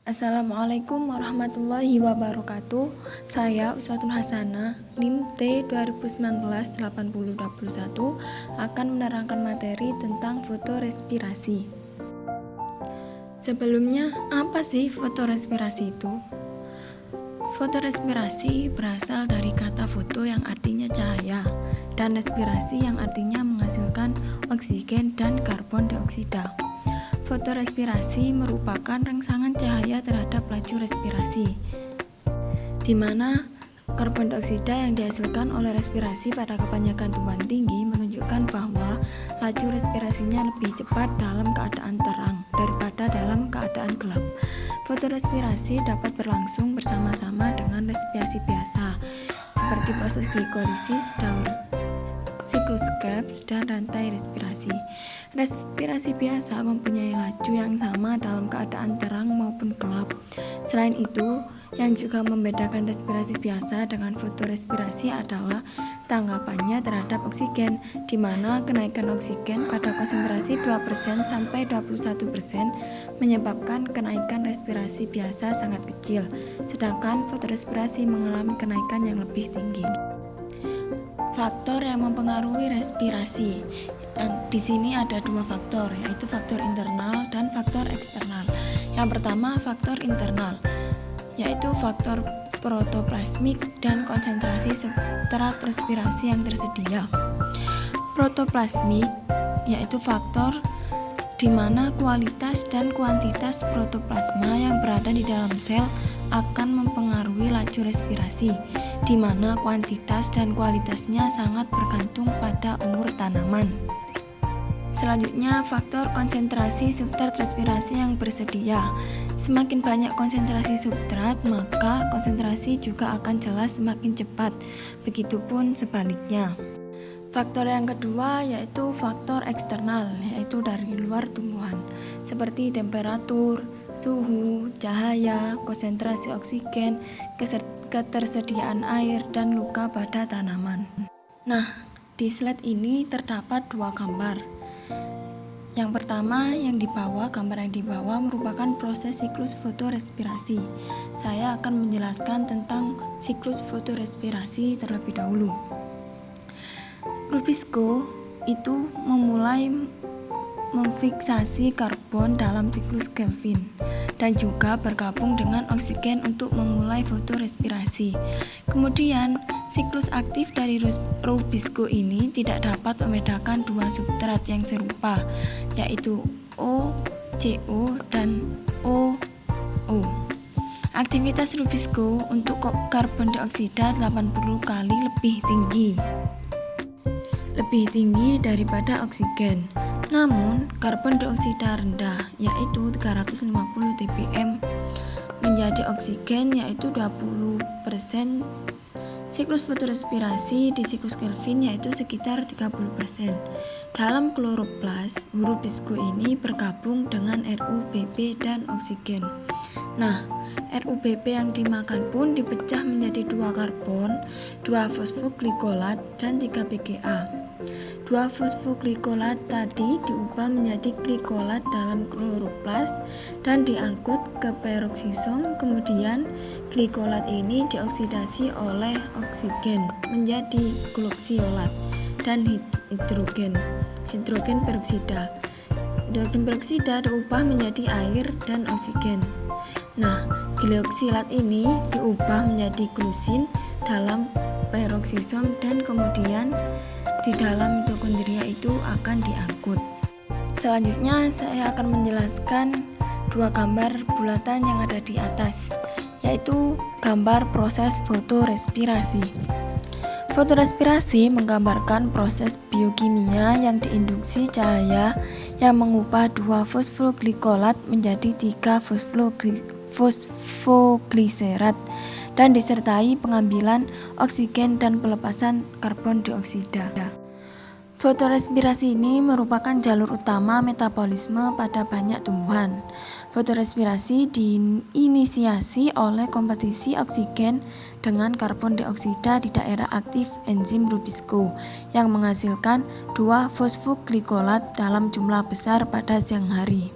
Assalamualaikum warahmatullahi wabarakatuh. Saya Uswatul Hasanah, NIM T 2019-8021 akan menerangkan materi tentang fotorespirasi. Sebelumnya, apa sih fotorespirasi itu? Fotorespirasi berasal dari kata foto yang artinya cahaya dan respirasi yang artinya menghasilkan oksigen dan karbon dioksida. Fotorespirasi merupakan rangsangan cahaya terhadap laju respirasi, di mana karbon dioksida yang dihasilkan oleh respirasi pada kebanyakan tumpang tinggi menunjukkan bahwa laju respirasinya lebih cepat dalam keadaan terang daripada dalam keadaan gelap. Fotorespirasi dapat berlangsung bersama-sama dengan respirasi biasa, seperti proses glikolisis, daur siklus Krebs, dan rantai respirasi. Respirasi biasa mempunyai laju yang sama dalam keadaan terang maupun gelap. Selain itu, yang juga membedakan respirasi biasa dengan fotorespirasi adalah tanggapannya terhadap oksigen, di mana kenaikan oksigen pada konsentrasi 2% sampai 21% menyebabkan kenaikan respirasi biasa sangat kecil, sedangkan fotorespirasi mengalami kenaikan yang lebih tinggi. Faktor yang mempengaruhi respirasi. Di sini ada dua faktor, yaitu faktor internal dan faktor eksternal. Yang pertama, faktor internal, yaitu faktor protoplasmik dan konsentrasi substrat respirasi yang tersedia. Protoplasmik yaitu faktor di mana kualitas dan kuantitas protoplasma yang berada di dalam sel akan mempengaruhi laju respirasi, di mana kuantitas dan kualitasnya sangat bergantung pada umur tanaman. Selanjutnya, faktor konsentrasi substrat respirasi yang bersedia. Semakin banyak konsentrasi substrat, maka konsentrasi juga akan jelas semakin cepat. Begitupun sebaliknya. Faktor yang kedua yaitu faktor eksternal, yaitu dari luar tumbuhan, seperti temperatur, suhu, cahaya, konsentrasi oksigen, ketersediaan air, dan luka pada tanaman. Nah, di slide ini terdapat dua gambar. Yang pertama, gambar yang di bawah merupakan proses siklus fotorespirasi. Saya akan menjelaskan tentang siklus fotorespirasi terlebih dahulu. Rubisco itu memulai memfiksasi karbon dalam siklus Kelvin dan juga bergabung dengan oksigen untuk memulai fotorespirasi. Kemudian, siklus aktif dari Rubisco ini tidak dapat membedakan dua substrat yang serupa, yaitu O, CO, dan OO. Aktivitas Rubisco untuk karbon dioksida 80 kali lebih tinggi daripada oksigen. Namun, karbon dioksida rendah, yaitu 350 ppm, menjadi oksigen, yaitu 20%. Siklus fotorespirasi di siklus Kelvin yaitu sekitar 30%. Dalam kloroplas, Rubisco ini bergabung dengan RuBB dan oksigen. Nah, RuBB yang dimakan pun dipecah menjadi 2 karbon, 2 fosfoglykolat, dan 3 PGA. 2 fosfoglikolat tadi diubah menjadi glikolat dalam kloroplas dan diangkut ke peroksisom. Kemudian glikolat ini dioksidasi oleh oksigen menjadi gluksiolat dan hidrogen peroksida. Hidrogen peroksida diubah menjadi air dan oksigen. Nah, gluksiolat ini diubah menjadi glusin dalam peroksisom dan kemudian di dalam mitokondria itu akan diangkut. Selanjutnya saya akan menjelaskan dua gambar bulatan yang ada di atas, yaitu gambar proses fotorespirasi. Fotorespirasi menggambarkan proses biokimia yang diinduksi cahaya yang mengubah 2 fosfoglikolat menjadi 3 fosfogliserat dan disertai pengambilan oksigen dan pelepasan karbon dioksida. Fotorespirasi ini merupakan jalur utama metabolisme pada banyak tumbuhan. Fotorespirasi diinisiasi oleh kompetisi oksigen dengan karbon dioksida di daerah aktif enzim Rubisco yang menghasilkan 2 fosfoglikolat dalam jumlah besar pada siang hari.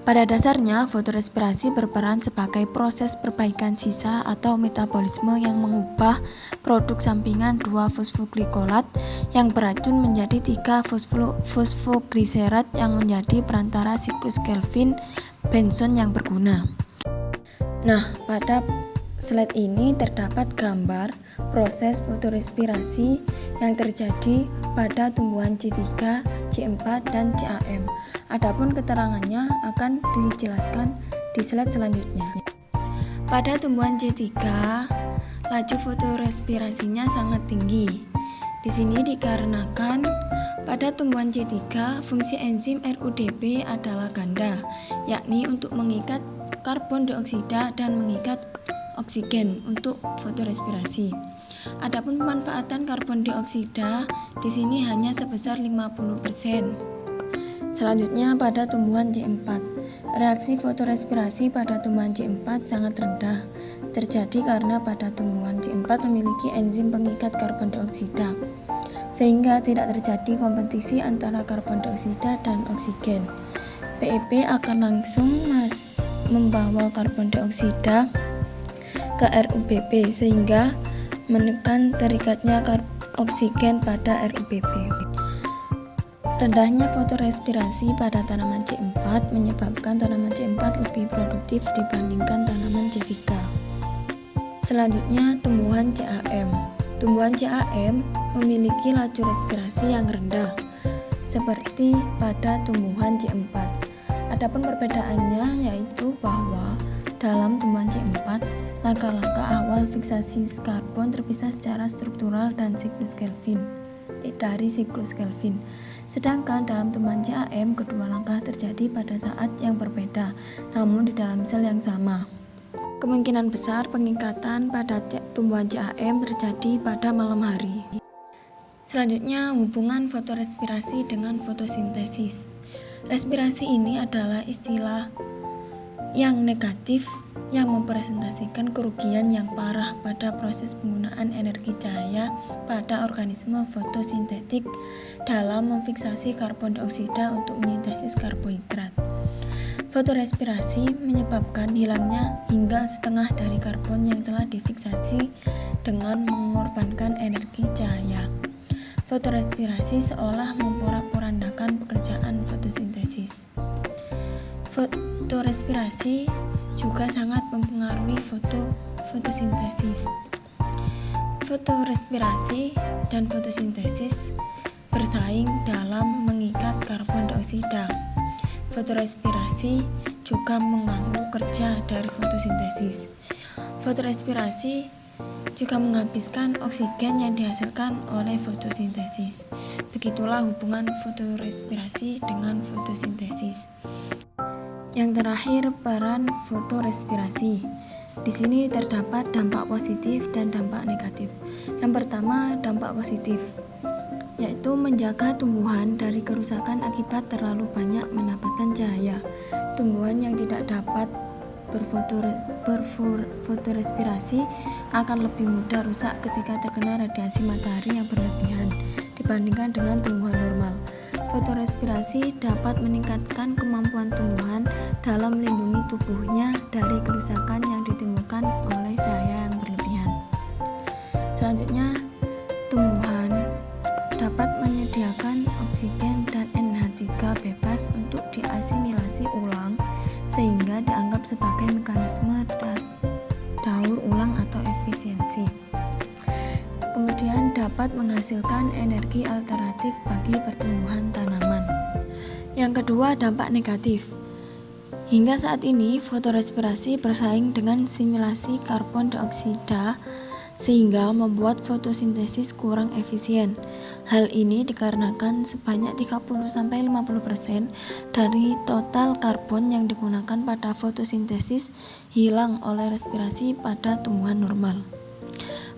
Pada dasarnya, fotorespirasi berperan sebagai proses perbaikan sisa atau metabolisme yang mengubah produk sampingan 2-fosfoglikolat yang beracun menjadi 3-fosfogliserat yang menjadi perantara siklus Kelvin-Benson yang berguna. Nah, pada slide ini terdapat gambar proses fotorespirasi yang terjadi pada tumbuhan C3, C4, dan CAM. Adapun keterangannya akan dijelaskan di slide selanjutnya. Pada tumbuhan C3, laju fotorespirasinya sangat tinggi. Di sini dikarenakan pada tumbuhan C3 fungsi enzim RUDP adalah ganda, yakni untuk mengikat karbon dioksida dan mengikat oksigen untuk fotorespirasi. Adapun pemanfaatan karbon dioksida di sini hanya sebesar 50%. Selanjutnya pada tumbuhan C4, reaksi fotorespirasi pada tumbuhan C4 sangat rendah. Terjadi karena pada tumbuhan C4 memiliki enzim pengikat karbon dioksida, sehingga tidak terjadi kompetisi antara karbon dioksida dan oksigen. PEP akan langsung membawa karbon dioksida ke RUBP sehingga menekan terikatnya oksigen pada RUBP. Rendahnya fotorespirasi pada tanaman C4 menyebabkan tanaman C4 lebih produktif dibandingkan tanaman C3. Selanjutnya, tumbuhan CAM. Tumbuhan CAM memiliki laju respirasi yang rendah, seperti pada tumbuhan C4. Adapun perbedaannya yaitu bahwa dalam tumbuhan C4, langkah-langkah awal fiksasi karbon terpisah secara struktural dan siklus Kelvin dari siklus Kelvin. Sedangkan dalam tumbuhan CAM, kedua langkah terjadi pada saat yang berbeda, namun di dalam sel yang sama. Kemungkinan besar pengikatan pada tumbuhan CAM terjadi pada malam hari. Selanjutnya, hubungan fotorespirasi dengan fotosintesis. Respirasi ini adalah istilah yang negatif yang mempresentasikan kerugian yang parah pada proses penggunaan energi cahaya pada organisme fotosintetik dalam memfiksasi karbon dioksida untuk mesintesis karbohidrat. Fotorespirasi menyebabkan hilangnya hingga setengah dari karbon yang telah difiksasi dengan mengorbankan energi cahaya. Fotorespirasi seolah memporak-porandakan pekerjaan fotosintesis. Fotorespirasi juga sangat mempengaruhi fotosintesis. Fotorespirasi dan fotosintesis bersaing dalam mengikat karbon dioksida. Fotorespirasi juga mengganggu kerja dari fotosintesis. Fotorespirasi juga menghabiskan oksigen yang dihasilkan oleh fotosintesis. Begitulah hubungan fotorespirasi dengan fotosintesis. Yang terakhir, peran fotorespirasi. Di sini terdapat dampak positif dan dampak negatif. Yang pertama, dampak positif, yaitu menjaga tumbuhan dari kerusakan akibat terlalu banyak mendapatkan cahaya. Tumbuhan yang tidak dapat berfotorespirasi akan lebih mudah rusak ketika terkena radiasi matahari yang berlebihan dibandingkan dengan tumbuhan normal. Fotorespirasi dapat meningkatkan kemampuan tumbuhan dalam melindungi tubuhnya dari kerusakan yang ditimbulkan oleh cahaya yang berlebihan. Selanjutnya, tumbuhan dapat menyediakan oksigen dan NH3 bebas untuk diasimilasi ulang sehingga dianggap sebagai mekanisme daur ulang atau efisiensi. Kemudian dapat menghasilkan energi alternatif bagi pertumbuhan tanaman. Yang kedua, dampak negatif. Hingga saat ini, fotorespirasi bersaing dengan simulasi karbon dioksida sehingga membuat fotosintesis kurang efisien. Hal ini dikarenakan sebanyak 30-50% dari total karbon yang digunakan pada fotosintesis hilang oleh respirasi pada tumbuhan normal.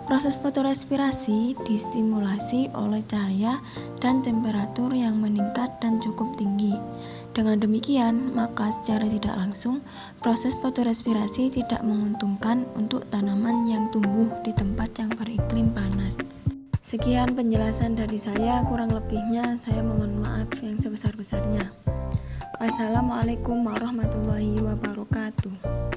Proses fotorespirasi distimulasi oleh cahaya dan temperatur yang meningkat dan cukup tinggi. Dengan demikian, maka secara tidak langsung, proses fotorespirasi tidak menguntungkan untuk tanaman yang tumbuh di tempat yang beriklim panas. Sekian penjelasan dari saya, kurang lebihnya saya mohon maaf yang sebesar-besarnya. Wassalamualaikum warahmatullahi wabarakatuh.